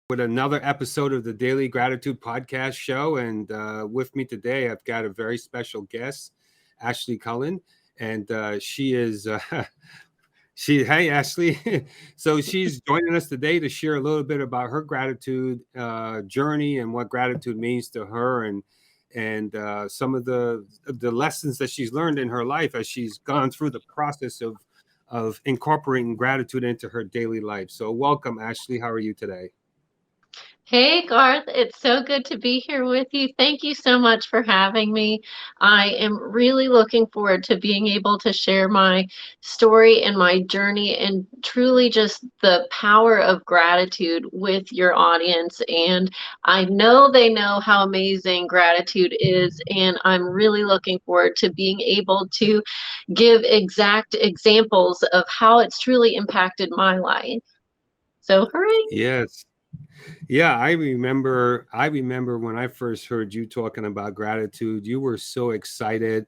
with another episode of the Daily Gratitude Podcast Show. And with me today, I've got a very special guest, Ashley Cullen. And she is, hey, Ashley. So she's joining us today to share a little bit about her gratitude journey and what gratitude means to her, and some of the lessons that she's learned in her life as she's gone through the process of incorporating gratitude into her daily life. So welcome, Ashley. How are you today? Hey Garth, it's so good to be here with you. Thank you so much for having me. I am really looking forward to being able to share my story and my journey and truly just the power of gratitude with your audience. And I know they know how amazing gratitude is, and I'm really looking forward to being able to give exact examples of how it's truly impacted my life. So, hooray! Yes. Yeah, I remember when I first heard you talking about gratitude, you were so excited.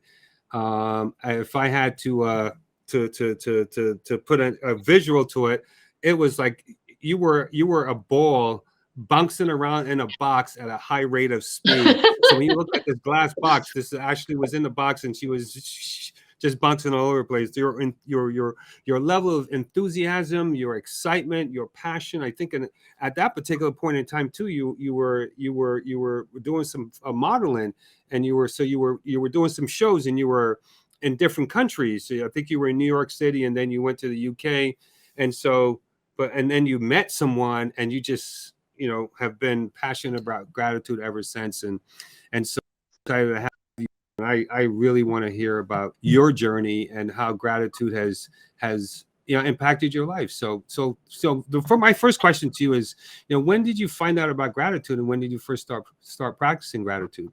If I had to put a visual to it, it was like you were a ball bouncing around in a box at a high rate of speed. So when you look at this glass box, this actually was in the box, and she was just bouncing all over the place. Your level of enthusiasm, your excitement, your passion. I think at that particular point in time too, you were doing some modeling, and you were doing some shows, and you were in different countries. So I think you were in New York City, and then you went to the UK, and so and then you met someone, and you just have been passionate about gratitude ever since, and so excited to have. I really want to hear about your journey and how gratitude has impacted your life. For my first question to you is, when did you find out about gratitude, and when did you first start practicing gratitude?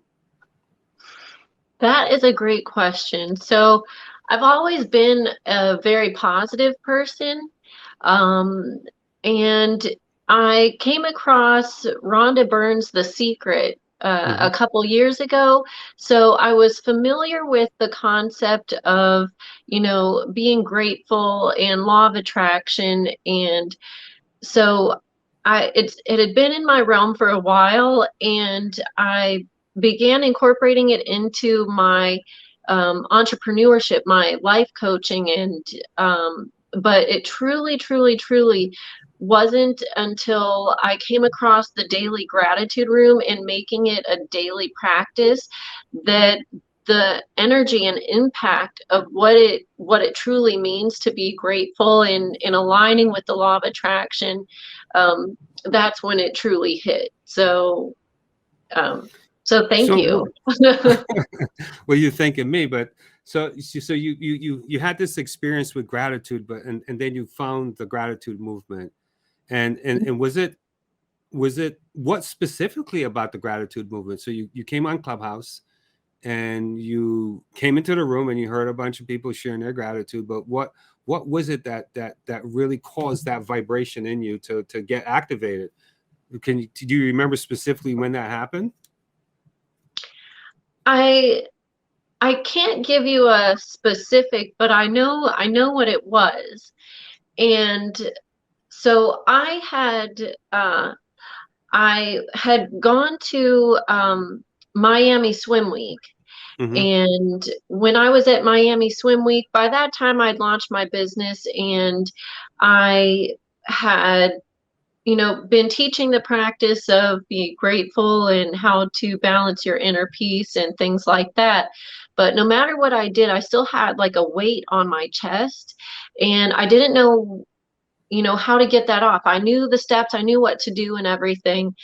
That is a great question. So, I've always been a very positive person. Um, and I came across Rhonda Byrne's The Secret Hmm. a couple years ago. So I was familiar with the concept of, being grateful and law of attraction. And so it had been in my realm for a while, and I began incorporating it into my entrepreneurship, my life coaching, and but it truly, truly, truly wasn't until I came across the daily gratitude room and making it a daily practice that the energy and impact of what it truly means to be grateful and in aligning with the law of attraction, that's when it truly hit. Um, so thank So, you. well, you're thanking me, but so you had this experience with gratitude, but and then you found the gratitude movement, and was it what specifically about the gratitude movement? So you came on Clubhouse, and you came into the room, and you heard a bunch of people sharing their gratitude, but what was it that really caused that vibration in you to get activated? Do you remember specifically when that happened? I I can't give you a specific, but I know what it was. And so I had gone to Miami Swim Week. Hmm. And when I was at Miami Swim Week, by that time I'd launched my business, and I had, been teaching the practice of being grateful and how to balance your inner peace and things like that. But no matter what I did, I still had like a weight on my chest, and I didn't know, how to get that off. I knew the steps, I knew what to do and everything,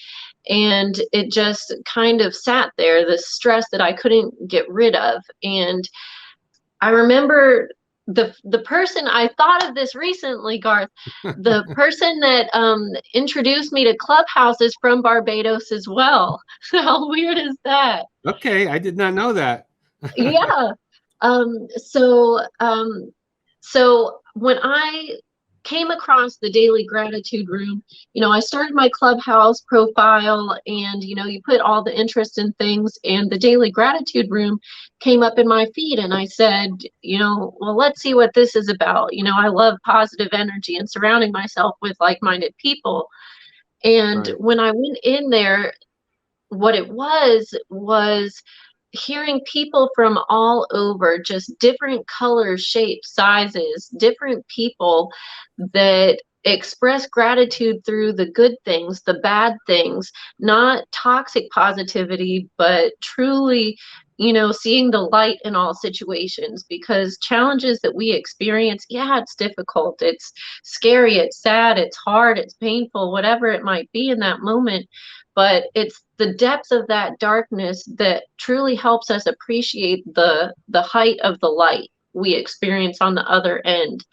and it just kind of sat there, the stress that I couldn't get rid of. And I remember the person, I thought of this recently, Garth. The person that introduced me to Clubhouse is from Barbados as well. How weird is that? Okay, I did not know that. Yeah. Um, so um, so when I came across the daily gratitude room, I started my Clubhouse profile, and you put all the interest in things, and the daily gratitude room came up in my feed, and I said, well, let's see what this is about. I love positive energy and surrounding myself with like-minded people. And Right. when I went in there, what it was hearing people from all over, just different colors, shapes, sizes, different people that express gratitude through the good things, the bad things, not toxic positivity, but truly, seeing the light in all situations. Because challenges that we experience, yeah, it's difficult, it's scary, it's sad, it's hard, it's painful, whatever it might be in that moment, but it's the depths of that darkness that truly helps us appreciate the height of the light we experience on the other end.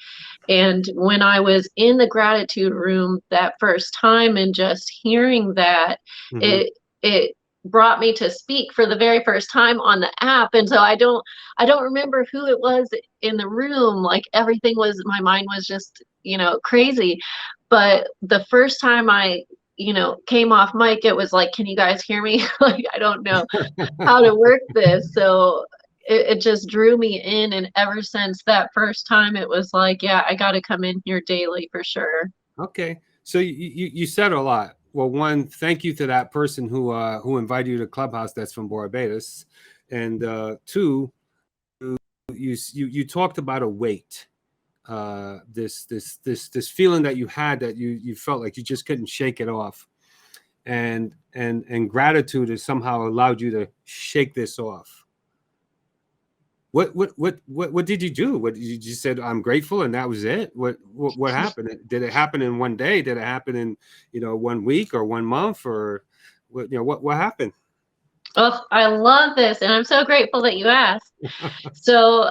And when I was in the gratitude room that first time and just hearing that, Mm-hmm. it brought me to speak for the very first time on the app. And so I don't remember who it was in the room. Like everything was, my mind was just, crazy. But the first time I, came off mic, it was like, can you guys hear me? Like, I don't know how to work this. So it just drew me in. And ever since that first time, it was like, yeah, I got to come in here daily for sure. Okay. So you said a lot. Well, one, thank you to that person who invited you to Clubhouse that's from Barbados, and two, you talked about a weight, this feeling that you had that you felt like you just couldn't shake it off, and gratitude has somehow allowed you to shake this off. What did you do? What you just said? I'm grateful, and that was it. What happened? Did it happen in one day? Did it happen in 1 week or 1 month or what happened? Oh, I love this. And I'm so grateful that you asked. So,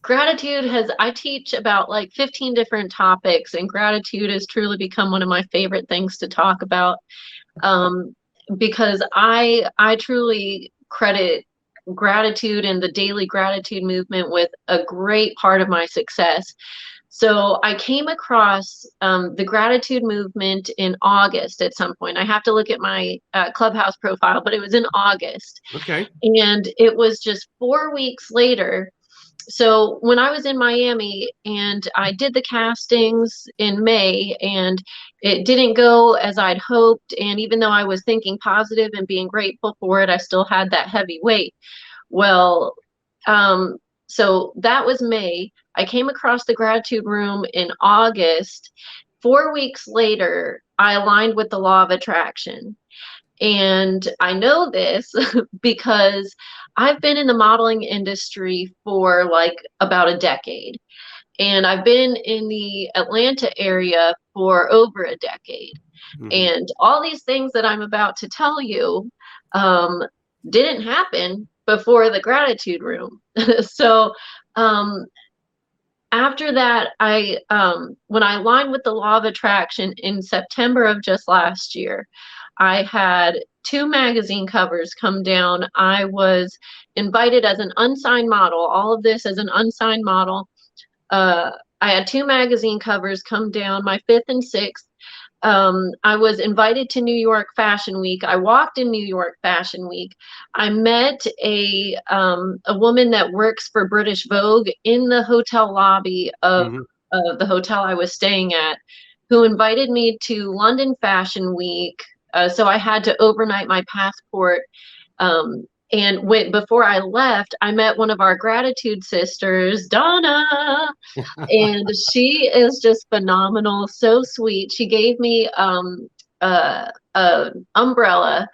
gratitude I teach about like 15 different topics, and gratitude has truly become one of my favorite things to talk about. Um, because I truly credit gratitude and the daily gratitude movement with a great part of my success. So I came across the gratitude movement in August at some point. I have to look at my Clubhouse profile, but it was in August. Okay. And it was just 4 weeks later. So when I was in Miami and I did the castings in May and it didn't go as I'd hoped, and even though I was thinking positive and being grateful for it, I still had that heavy weight. Well, um, so that was May. I came across the gratitude room in August. 4 weeks later, I aligned with the law of attraction. And I know this because I've been in the modeling industry for like about a decade. And I've been in the Atlanta area for over a decade. Mm-hmm. And all these things that I'm about to tell you um, didn't happen before the gratitude room. So um, after that, when I aligned with the law of attraction in September of just last year, I had two magazine covers come down. I was invited as an unsigned model, all of this as an unsigned model. Uh, I had two magazine covers come down, my fifth and sixth. I was invited to New York Fashion Week. I walked in New York Fashion Week. I met a woman that works for British Vogue in the hotel lobby Mm-hmm. of the hotel I was staying at, who invited me to London Fashion Week. So I had to overnight my passport. Before I left, I met one of our gratitude sisters, Donna, and she is just phenomenal, so sweet. She gave me a umbrella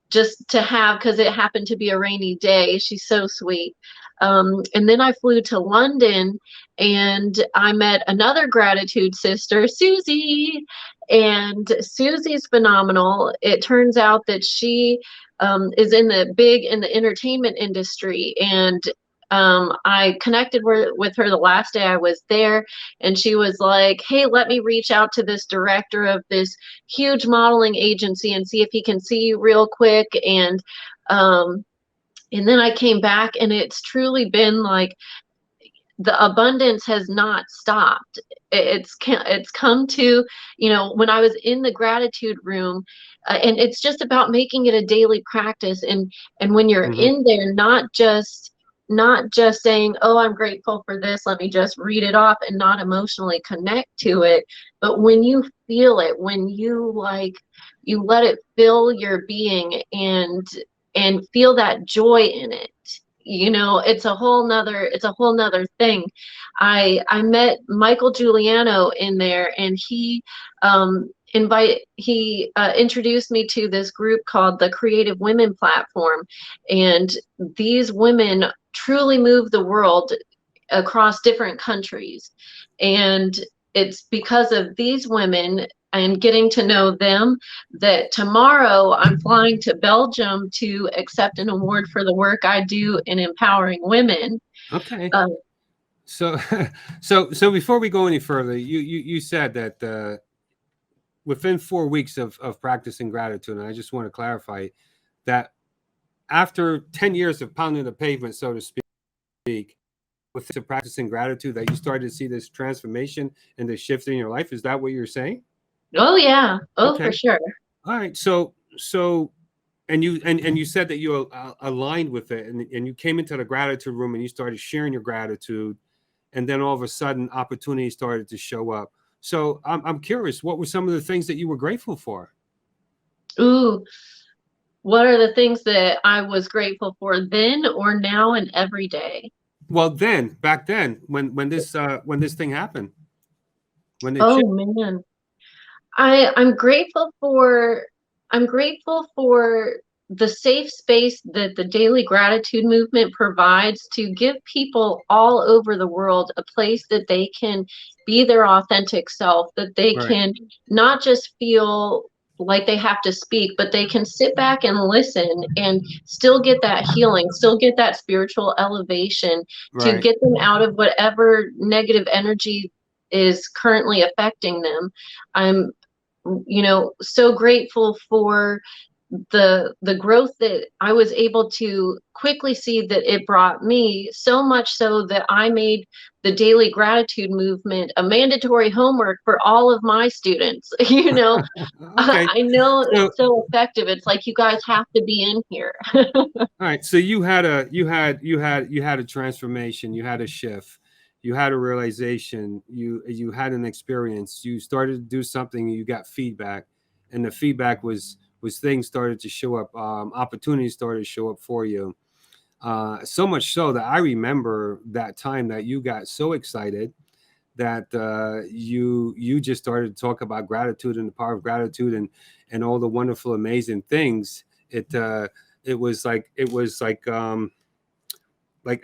just to have because it happened to be a rainy day. She's so sweet. And then I flew to London and I met another gratitude sister, Susie. And Susie's phenomenal. It turns out that she is in the entertainment industry, and I connected with her the last day I was there, and she was like, "Hey, let me reach out to this director of this huge modeling agency and see if he can see you real quick." Um, and then I came back, and it's truly been like the abundance has not stopped. It's come to, when I was in the gratitude room, and it's just about making it a daily practice. And when you're Mm-hmm. in there, not just saying, oh, I'm grateful for this, let me just read it off and not emotionally connect to it. But when you feel it, when you like, you let it fill your being and feel that joy in it, it's a whole nother thing. I met Michael Giuliano in there, and he introduced me to this group called the Creative Women Platform, and these women truly move the world across different countries. And it's because of these women and getting to know them that tomorrow I'm flying to Belgium to accept an award for the work I do in empowering women. Okay. Uh, So, so before we go any further, you said that within 4 weeks of practicing gratitude, and I just want to clarify that after 10 years of pounding the pavement, so to speak, with practicing gratitude, that you started to see this transformation and the shift in your life. Is that what you're saying? oh yeah, oh for Okay. sure. All right. So, and you said that you aligned with it, and you came into the gratitude room and you started sharing your gratitude, and then all of a sudden opportunities started to show up. So I'm curious, what were some of the things that you were grateful for? Ooh, what are the things that I was grateful for then or now and every day? Well, then, back then, when this thing happened, when it Oh shifted. man. I'm grateful for the safe space that the daily gratitude movement provides to give people all over the world a place that they can be their authentic self, that they Right, can not just feel like they have to speak, but they can sit back and listen and still get that healing, still get that spiritual elevation to right. get them out of whatever negative energy is currently affecting them. I'm so grateful for the growth that I was able to quickly see that it brought me, so much so that I made the daily gratitude movement a mandatory homework for all of my students. Okay. I know So, it's so effective. It's like, you guys have to be in here. all right. So you had a transformation. You had a shift. You had a realization. You had an experience. You started to do something. You got feedback, and the feedback was things started to show up. Opportunities started to show up for you. So much so that I remember that time that you got so excited that you just started to talk about gratitude and the power of gratitude and all the wonderful, amazing things. It was like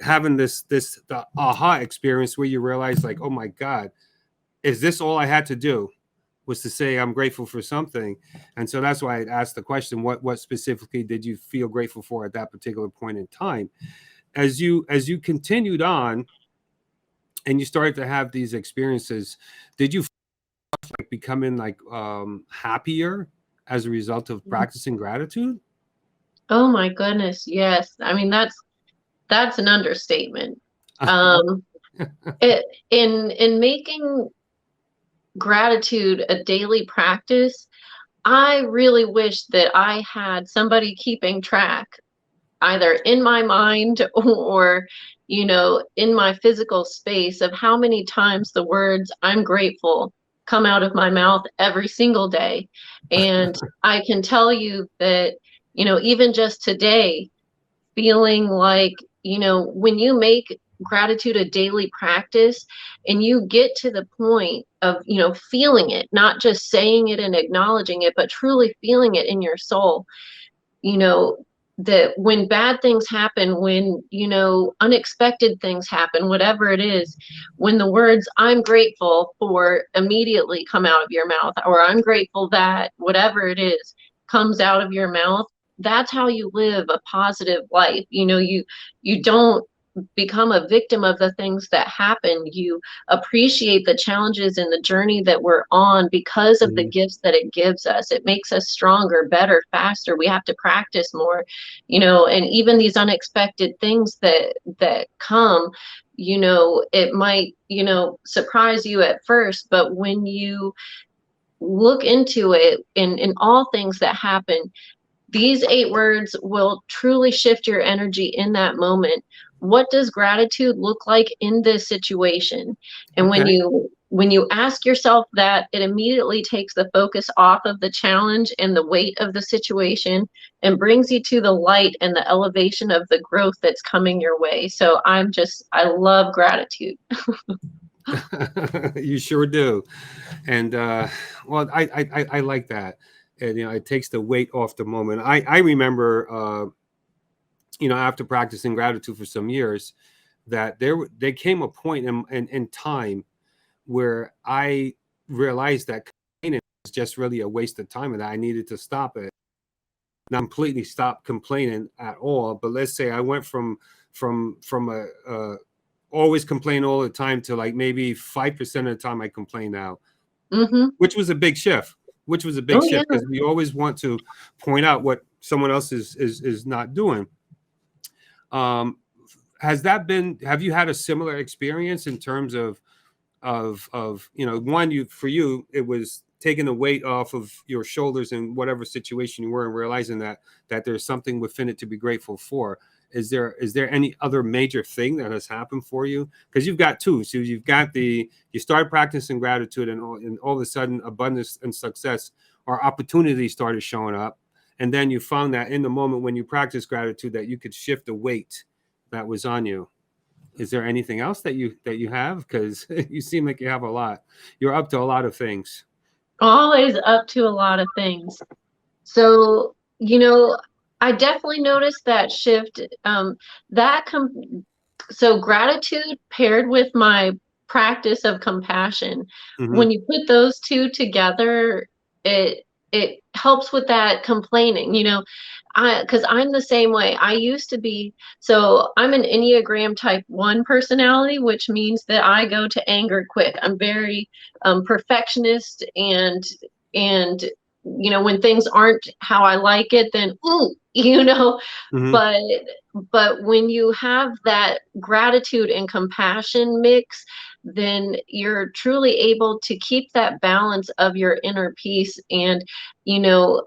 having this the aha experience where you realize, like, oh my God, is this all I had to do? Was to say I'm grateful for something. And so that's why I asked the question, what specifically did you feel grateful for at that particular point in time? As you continued on and you started to have these experiences, did you like becoming like happier as a result of practicing gratitude? Oh my goodness, yes. I mean, that's an understatement. Um, in making gratitude a daily practice, I really wish that I had somebody keeping track, either in my mind or, in my physical space, of how many times the words "I'm grateful" come out of my mouth every single day. And I can tell you that, even just today, feeling like, when you make gratitude a daily practice and you get to the point of, feeling it, not just saying it and acknowledging it, but truly feeling it in your soul, you know, that when bad things happen, when, unexpected things happen, whatever it is, when the words "I'm grateful for" immediately come out of your mouth, or "I'm grateful that" whatever it is comes out of your mouth, that's how you live a positive life. You don't become a victim of the things that happen. You appreciate the challenges and the journey that we're on because of the Mhm. gifts that it gives us. It makes us stronger, better, faster. We have to practice more, and even these unexpected things that come, it might, surprise you at first, but when you look into it, in all things that happen, these 8 words will truly shift your energy in that moment. what does gratitude look like in this situation? And Okay. when you ask yourself that, it immediately takes the focus off of the challenge and the weight of the situation and brings you to the light and the elevation of the growth that's coming your way. So I love gratitude. You sure do. And well, I like that. And it takes the weight off the moment. I remember after practicing gratitude for some years, that there came a point in time where I realized that complaining was just really a waste of time, and that I needed to stop it. Not completely stop complaining at all, but let's say I went from a always complain all the time to like maybe 5% of the time I complain now, Mm-hmm. which was a big shift. Which was a big Oh yeah. shift because we always want to point out what someone else is not doing. Um, have you had a similar experience in terms of one, for you it was taking the weight off of your shoulders in whatever situation you were, and realizing that there's something within it to be grateful for. Is there any other major thing that has happened for you? Because you've got two. So you started practicing gratitude, and all of a sudden abundance and success or opportunities started showing up. And then you found that in the moment when you practice gratitude that you could shift the weight that was on you. Is there anything else that you have? Because you seem like you have a lot. You're up to a lot of things. Always up to a lot of things. So, I definitely noticed that shift. That so gratitude paired with my practice of compassion, Hmm. when you put those two together, it helps with that complaining. Because I'm the same way. I used to be. So I'm an Enneagram type 1 personality, which means that I go to anger quick. I'm very perfectionist, and when things aren't how I like it, then ooh, Hmm. but when you have that gratitude and compassion mix, then you're truly able to keep that balance of your inner peace, and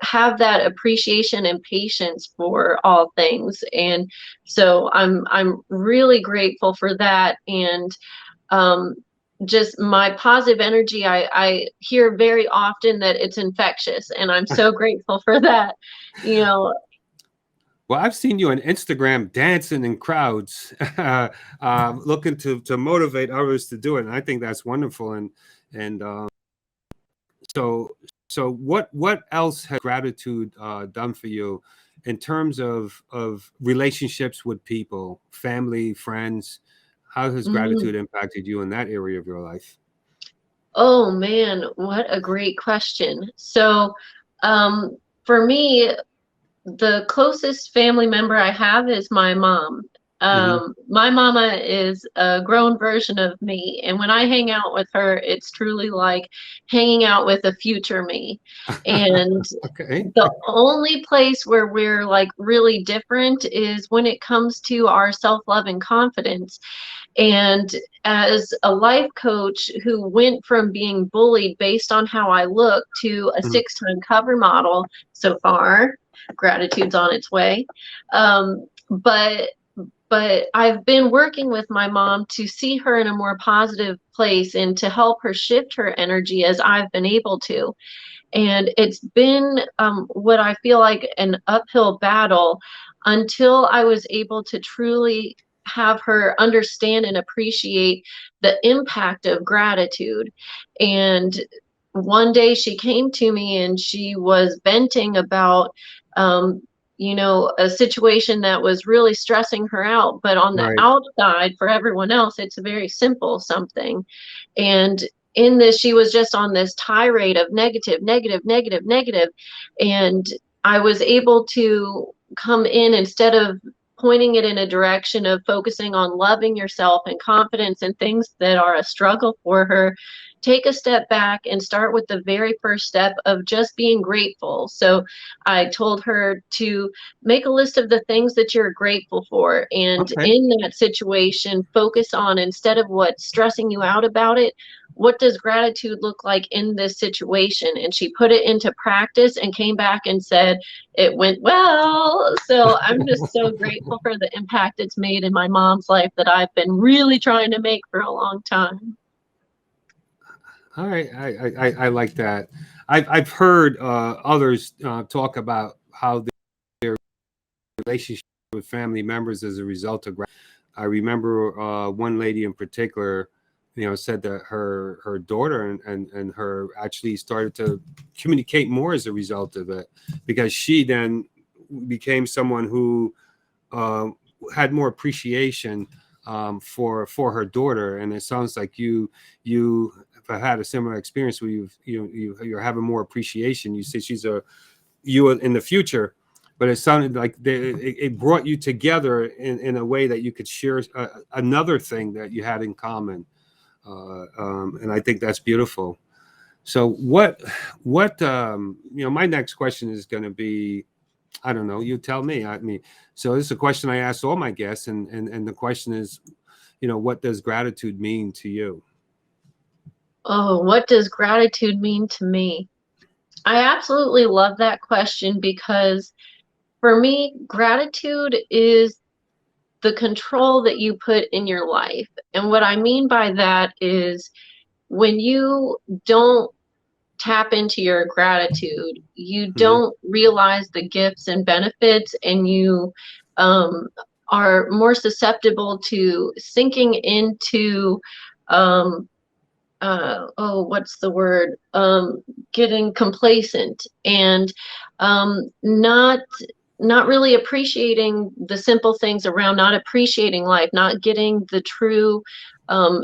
have that appreciation and patience for all things. And so I'm really grateful for that. And um, just my positive energy, I hear very often that it's infectious, and I'm so grateful for that. You know, Well, I've seen you on Instagram dancing in crowds, looking to motivate others to do it, and I think that's wonderful. And so what else has gratitude done for you in terms of relationships with people, family, friends? How has mm, gratitude impacted you in that area of your life? oh man, what a great question. So, um, for me, the closest family member I have is my mom. Hmm. My mama is a grown version of me, and when I hang out with her, it's truly like hanging out with a future me. And Okay. the only place where we're like really different is when it comes to our self-love and confidence. And as a life coach who went from being bullied based on how I look to a Mhm. 6-time cover model so far, gratitude's on its way. But I've been working with my mom to see her in a more positive place and to help her shift her energy as I've been able to. And it's been what I feel like an uphill battle until I was able to truly have her understand and appreciate the impact of gratitude. And one day she came to me and she was venting about, um, a situation that was really stressing her out. But on the Right. outside, for everyone else, it's a very simple something. And in this, she was just on this tirade of negative, negative, negative, negative. And I was able to come in, instead of pointing it in a direction of focusing on loving yourself and confidence and things that are a struggle for her, take a step back and start with the very first step of just being grateful. So I told her to make a list of the things that you're grateful for. And Okay. in that situation, focus on, instead of what's stressing you out about it, what does gratitude look like in this situation? And she put it into practice and came back and said, it went well. So I'm just so grateful for the impact it's made in my mom's life that I've been really trying to make for a long time. All right, I like that. I've heard others talk about how their relationship with family members as a result of. I remember one lady in particular, said that her daughter and her actually started to communicate more as a result of it, because she then became someone who had more appreciation for her daughter. And it sounds like you have had a similar experience where you're having more appreciation. You say she's you in the future, but it sounded like it brought you together in a way that you could share another thing that you had in common. And I think that's beautiful. So what my next question is going to be, I don't know, you tell me. I mean, so this is a question I asked all my guests, and the question is, what does gratitude mean to you? Oh, what does gratitude mean to me? I absolutely love that question, because for me, gratitude is the control that you put in your life. And what I mean by that is, when you don't tap into your gratitude, you don't realize the gifts and benefits, and you um, are more susceptible to sinking into what's the word? Getting complacent, and not really appreciating the simple things around, not appreciating life, not getting the true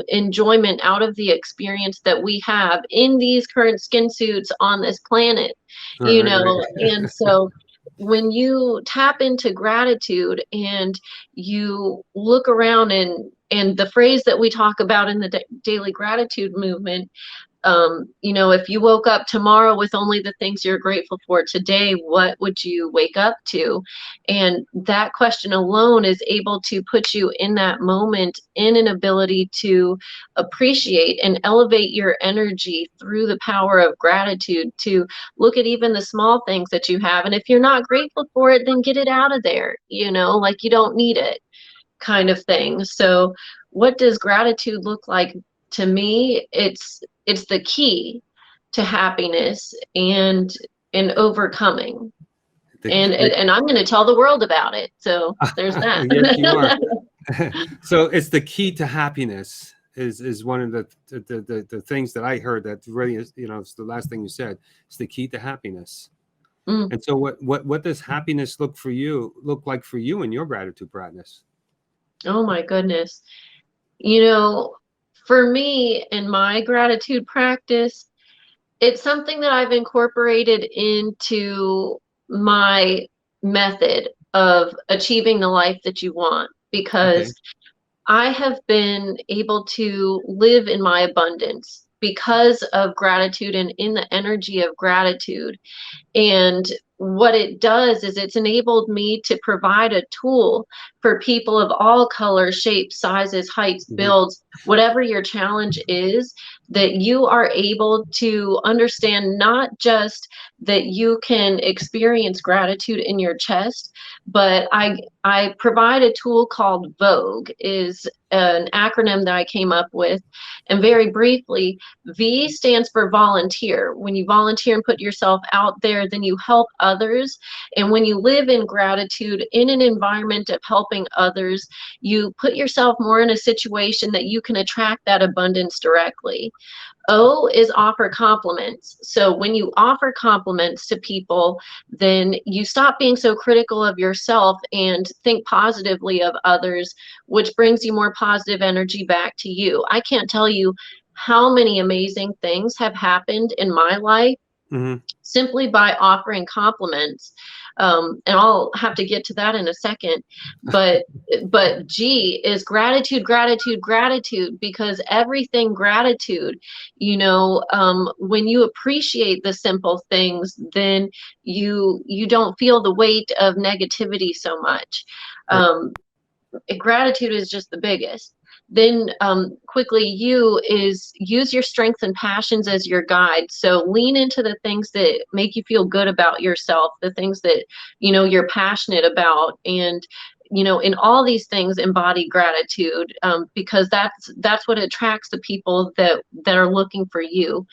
enjoyment out of the experience that we have in these current skin suits on this planet, Right. and so when you tap into gratitude and you look around, and the phrase that we talk about in the daily gratitude movement, if you woke up tomorrow with only the things you're grateful for today, what would you wake up to? And that question alone is able to put you in that moment, in an ability to appreciate and elevate your energy through the power of gratitude, to look at even the small things that you have. And if you're not grateful for it, then get it out of there, like you don't need it, kind of thing. So what does gratitude look like to me? It's the key to happiness and overcoming. And I'm going to tell the world about it. So there's that. Yes, you are. So it's the key to happiness is one of the things that I heard that really is, it's the last thing you said. It's the key to happiness. Mm. And so what does happiness look like for you in your gratitude practice? Oh my goodness. For me, in my gratitude practice, it's something that I've incorporated into my method of achieving the life that you want, Okay. because I have been able to live in my abundance because of gratitude and in the energy of gratitude. And what it does is it's enabled me to provide a tool for people of all colors, shapes, sizes, heights, builds, whatever your challenge is, that you are able to understand not just that you can experience gratitude in your chest, but I provide a tool called Vogue, is an acronym that I came up with. And very briefly, V stands for volunteer. When you volunteer and put yourself out there, then you help others. And when you live in gratitude in an environment of helping others, you put yourself more in a situation that you can attract that abundance directly. O is offer compliments. So when you offer compliments to people, then you stop being so critical of yourself and think positively of others, which brings you more positive energy back to you. I can't tell you how many amazing things have happened in my life simply by offering compliments. And I'll have to get to that in a second. But G is gratitude, gratitude, gratitude, because everything gratitude, when you appreciate the simple things, then you don't feel the weight of negativity so much. Gratitude is just the biggest. then quickly you is use your strengths and passions as your guide. So lean into the things that make you feel good about yourself, the things that you're passionate about, and in all these things embody gratitude, because that's what attracts the people that are looking for you.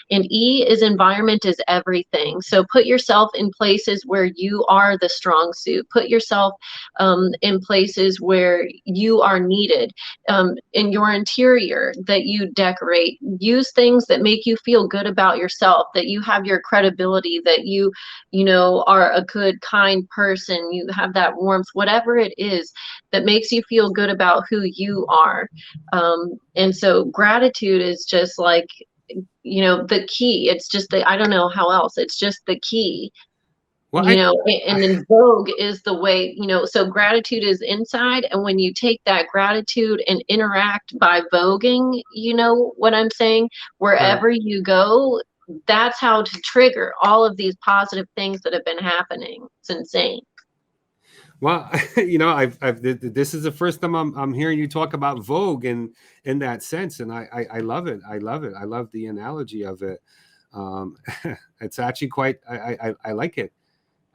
And E is environment is everything. So put yourself in places where you are the strong suit. Put yourself in places where you are needed. In your interior, that you decorate. Use things that make you feel good about yourself, that you have your credibility, that you are a good, kind person. You have that warmth, whatever it is that makes you feel good about who you are. And so gratitude is just like, the key. It's just I don't know how else. It's just the key, Well, and then Vogue is the way, so gratitude is inside. And when you take that gratitude and interact by voguing, you know what I'm saying? right. Wherever you go, that's how to trigger all of these positive things that have been happening. It's insane. Well, this is the first time I'm hearing you talk about Vogue in that sense, and I love it. I love it. I love the analogy of it. Um, it's actually quite. I like it.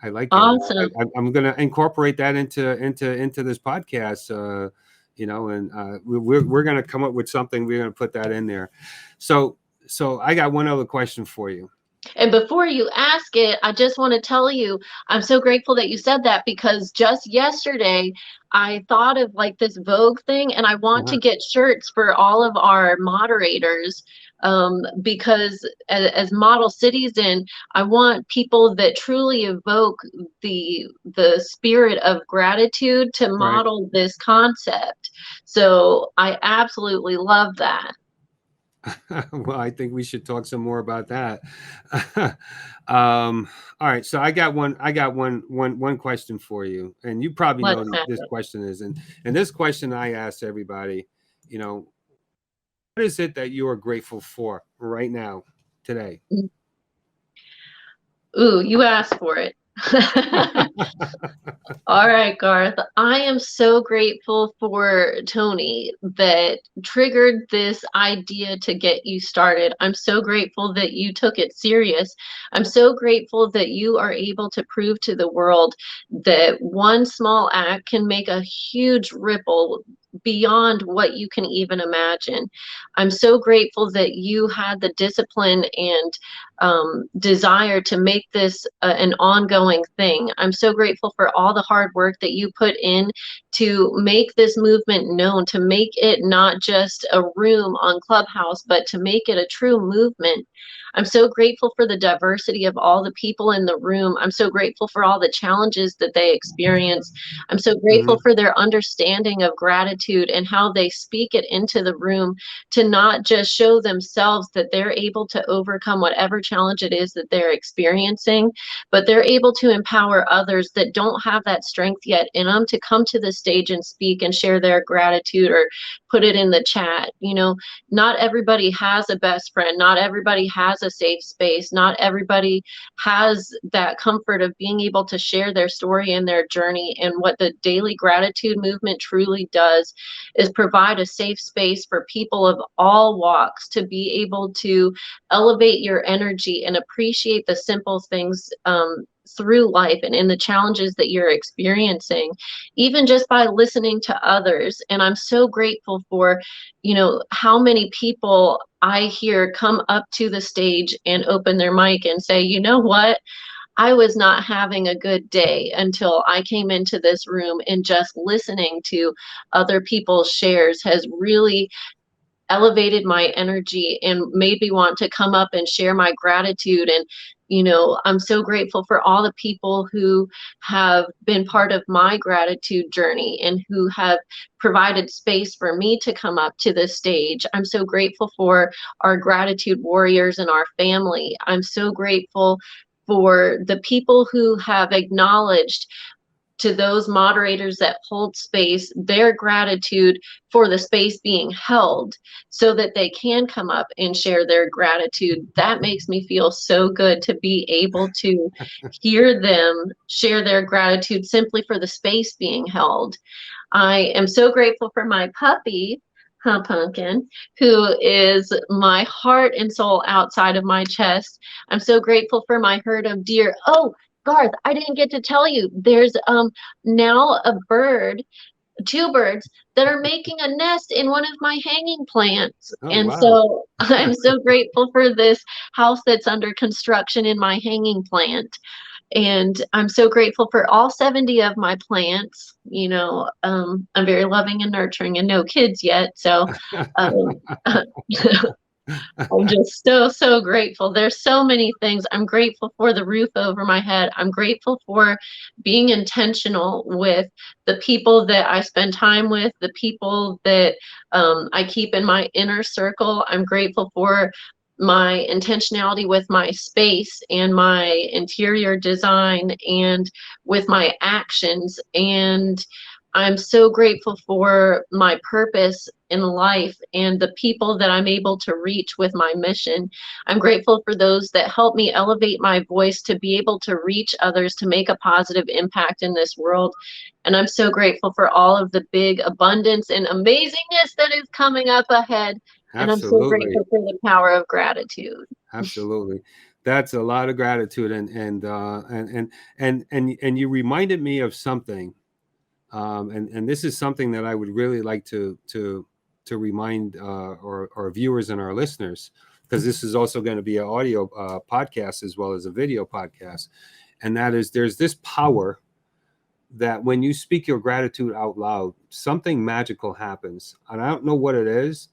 I like it. Awesome. I'm going to incorporate that into this podcast. And we're going to come up with something. We're going to put that in there. So I got one other question for you. And before you ask it, I just want to tell you, I'm so grateful that you said that, because just yesterday I thought of like this Vogue thing, and I want Uh-huh. to get shirts for all of our moderators, because as model cities in, I want people that truly evoke the spirit of gratitude to Right. model this concept. So I absolutely love that. Well, I think we should talk some more about that. um, all right, so I got one question for you, and you probably know Let's have this it. question is, and this question I ask everybody, what is it that you are grateful for right now, today? Ooh, you asked for it. All right, Garth. I am so grateful for Tony that triggered this idea to get you started. I'm so grateful that you took it serious. I'm so grateful that you are able to prove to the world that one small act can make a huge ripple beyond what you can even imagine. I'm so grateful that you had the discipline and desire to make this an ongoing thing. I'm so grateful for all the hard work that you put in to make this movement known, to make it not just a room on Clubhouse, but to make it a true movement. I'm so grateful for the diversity of all the people in the room. I'm so grateful for all the challenges that they experience. I'm so grateful Hmm. for their understanding of gratitude and how they speak it into the room, to not just show themselves that they're able to overcome whatever challenge it is that they're experiencing, but they're able to empower others that don't have that strength yet in them to come to the stage and speak and share their gratitude or put it in the chat. Not everybody has a best friend, not everybody has a safe space, not everybody has that comfort of being able to share their story and their journey. And what the daily gratitude movement truly does is provide a safe space for people of all walks to be able to elevate your energy and appreciate the simple things through life and in the challenges that you're experiencing, even just by listening to others. And I'm so grateful for, how many people I hear come up to the stage and open their mic and say, you know what? I was not having a good day until I came into this room, and just listening to other people's shares has really elevated my energy and made me want to come up and share my gratitude. And I'm so grateful for all the people who have been part of my gratitude journey and who have provided space for me to come up to the stage. I'm so grateful for our gratitude warriors and our family. I'm so grateful for the people who have acknowledged, to those moderators that hold space, their gratitude for the space being held so that they can come up and share their gratitude. That makes me feel so good to be able to hear them share their gratitude simply for the space being held. I am so grateful for my puppy, Pumpkin, who is my heart and soul outside of my chest. I'm so grateful for my herd of deer. Oh, Garth, I didn't get to tell you. There's now a bird, two birds that are making a nest in one of my hanging plants. Oh, And wow. so I'm so grateful for this house that's under construction in my hanging plant. And I'm so grateful for all 70 of my plants. I'm very loving and nurturing and no kids yet. So um, I'm just so, so grateful. There's so many things. I'm grateful for the roof over my head. I'm grateful for being intentional with the people that I spend time with, the people that I keep in my inner circle. I'm grateful for my intentionality with my space and my interior design and with my actions. And I'm so grateful for my purpose in life and the people that I'm able to reach with my mission. I'm grateful for those that help me elevate my voice to be able to reach others to make a positive impact in this world. And I'm so grateful for all of the big abundance and amazingness that is coming up ahead. And I'm so Absolutely. grateful for the power of gratitude. Absolutely. That's a lot of gratitude. And you reminded me of something. And this is something that I would really like to remind our viewers and our listeners, because this is also going to be an audio podcast as well as a video podcast. And that is, there's this power that when you speak your gratitude out loud, something magical happens. And I don't know what it is,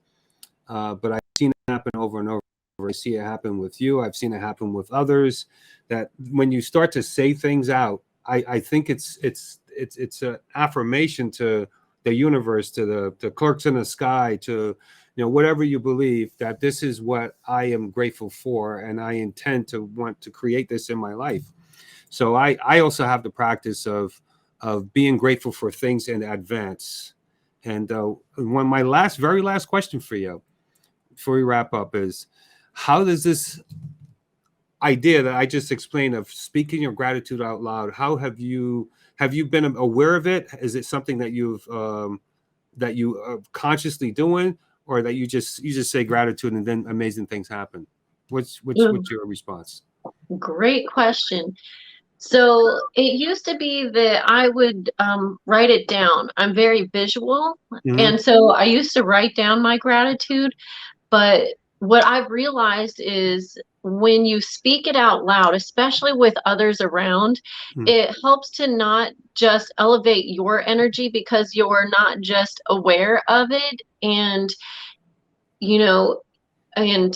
but I've seen it happen over and over. I see it happen with you. I've seen it happen with others, that when you start to say things out, I think it's an affirmation to the universe, to the clerks in the sky, to whatever you believe, that this is what I am grateful for, and I intend to want to create this in my life. So I also have the practice of being grateful for things in advance. And my very last question for you before we wrap up is, how does this idea that I just explained of speaking your gratitude out loud, how have you been aware of it? Is it something that you are consciously doing, or that you just say gratitude and then amazing things happen? What's your response? Great question. So it used to be that I would write it down. I'm very visual. Mm-hmm. And so I used to write down my gratitude. But what I've realized is when you speak it out loud, especially with others around, Mm-hmm. it helps to not just elevate your energy because you're not just aware of it. And, you know, in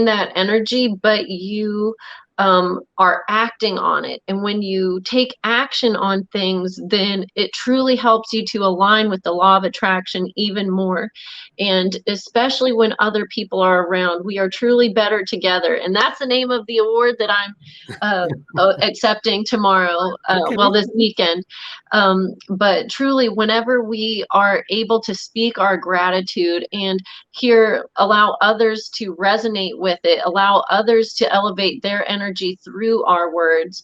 that energy, but you are acting on it. And when you take action on things, then it truly helps you to align with the law of attraction even more. And especially when other people are around, we are truly better together. And that's the name of the award that I'm accepting tomorrow, Okay. this weekend. But truly, whenever we are able to speak our gratitude and allow others to resonate with it, allow others to elevate their energy through our words,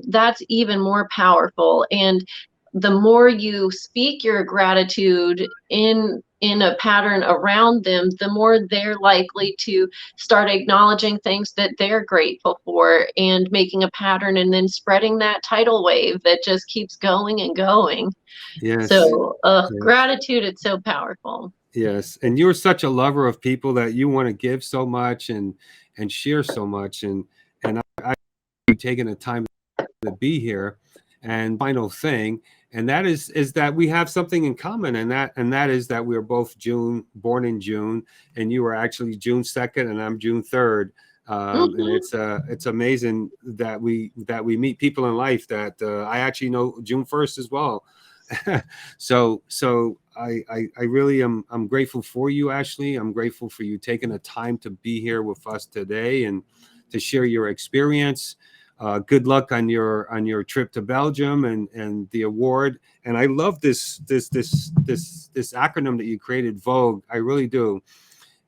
that's even more powerful. And the more you speak your gratitude in a pattern around them, the more they're likely to start acknowledging things that they're grateful for and making a pattern, and then spreading that tidal wave that just keeps going and going. Yes. So Yes. gratitude, it's so powerful. Yes. And you're such a lover of people that you want to give so much and share so much. And I taking the time to be here. And final thing, and that is that we have something in common, and that is that we're both born in June, and you are actually June 2nd, and I'm June 3rd. And it's amazing that we meet people in life that I actually know June 1st as well. so I really I'm grateful for you, Ashley. I'm grateful for you taking the time to be here with us today and to share your experience. Good luck on your trip to Belgium and the award. And I love this acronym that you created, Vogue. I really do.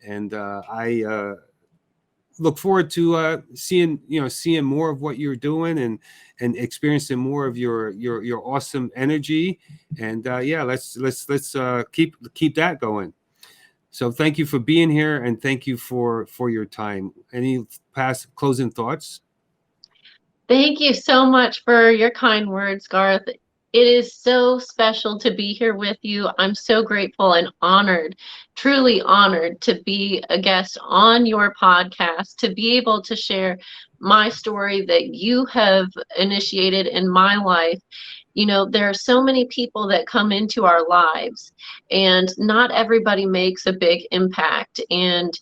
And I look forward to seeing more of what you're doing and experiencing more of your awesome energy. And yeah, let's keep that going. So thank you for being here, and thank you for your time. Any past closing thoughts? Thank you so much for your kind words, Garth. It is so special to be here with you. I'm so grateful and honored, truly honored to be a guest on your podcast, to be able to share my story that you have initiated in my life. You know, there are so many people that come into our lives, and not everybody makes a big impact. And,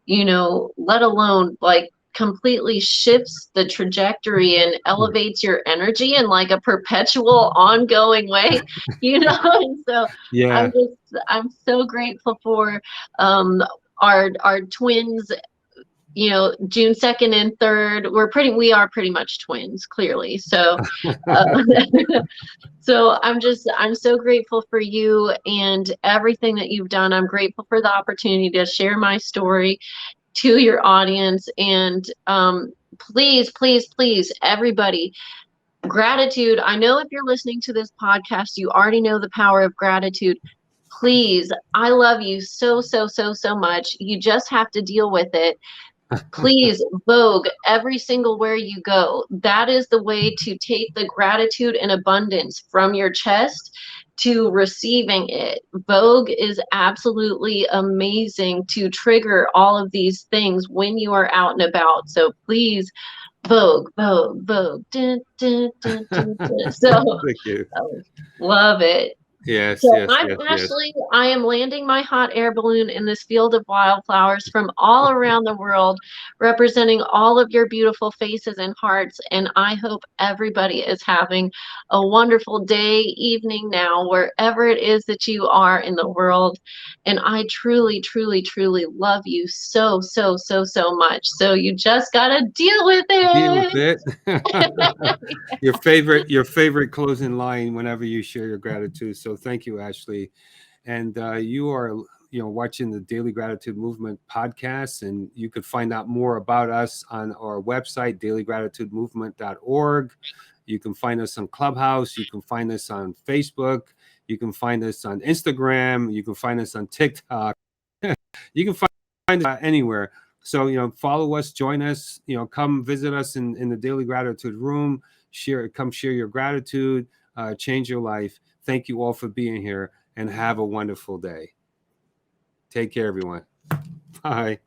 you know, let alone like completely shifts the trajectory and elevates your energy in like a perpetual ongoing way, you know. And so Yeah. I'm so grateful for um our twins, you know, June 2nd and 3rd. We are pretty much twins, clearly. So uh, so I'm so grateful for you and everything that you've done. I'm grateful for the opportunity to share my story to your audience. And please, please, please, everybody, gratitude. I know if you're listening to this podcast, you already know the power of gratitude. Please, I love you so, so, so, so much. You just have to deal with it. Please vogue every single where you go. That is the way to take the gratitude and abundance from your chest to receiving it. Vogue is absolutely amazing to trigger all of these things when you are out and about. So please vogue, vogue, vogue. Dun, dun, dun, dun, dun. So Thank you. love it. Yes, So yes, I'm yes, yes. Ashley. I am landing my hot air balloon in this field of wildflowers from all around the world, representing all of your beautiful faces and hearts. And I hope everybody is having a wonderful day, evening now, wherever it is that you are in the world. And I truly, truly, truly love you so, so, so, so much. So you just got to deal with Deal with it. it. Your favorite closing line whenever you share your gratitude. So thank you, Ashley. And you are, watching the Daily Gratitude Movement podcast, and you could find out more about us on our website, dailygratitudemovement.org. You can find us on Clubhouse. You can find us on Facebook. You can find us on Instagram. You can find us on TikTok. You can find us anywhere. So, follow us, join us, come visit us in the Daily Gratitude Room. Come share your gratitude, change your life. Thank you all for being here, and have a wonderful day. Take care, everyone. Bye.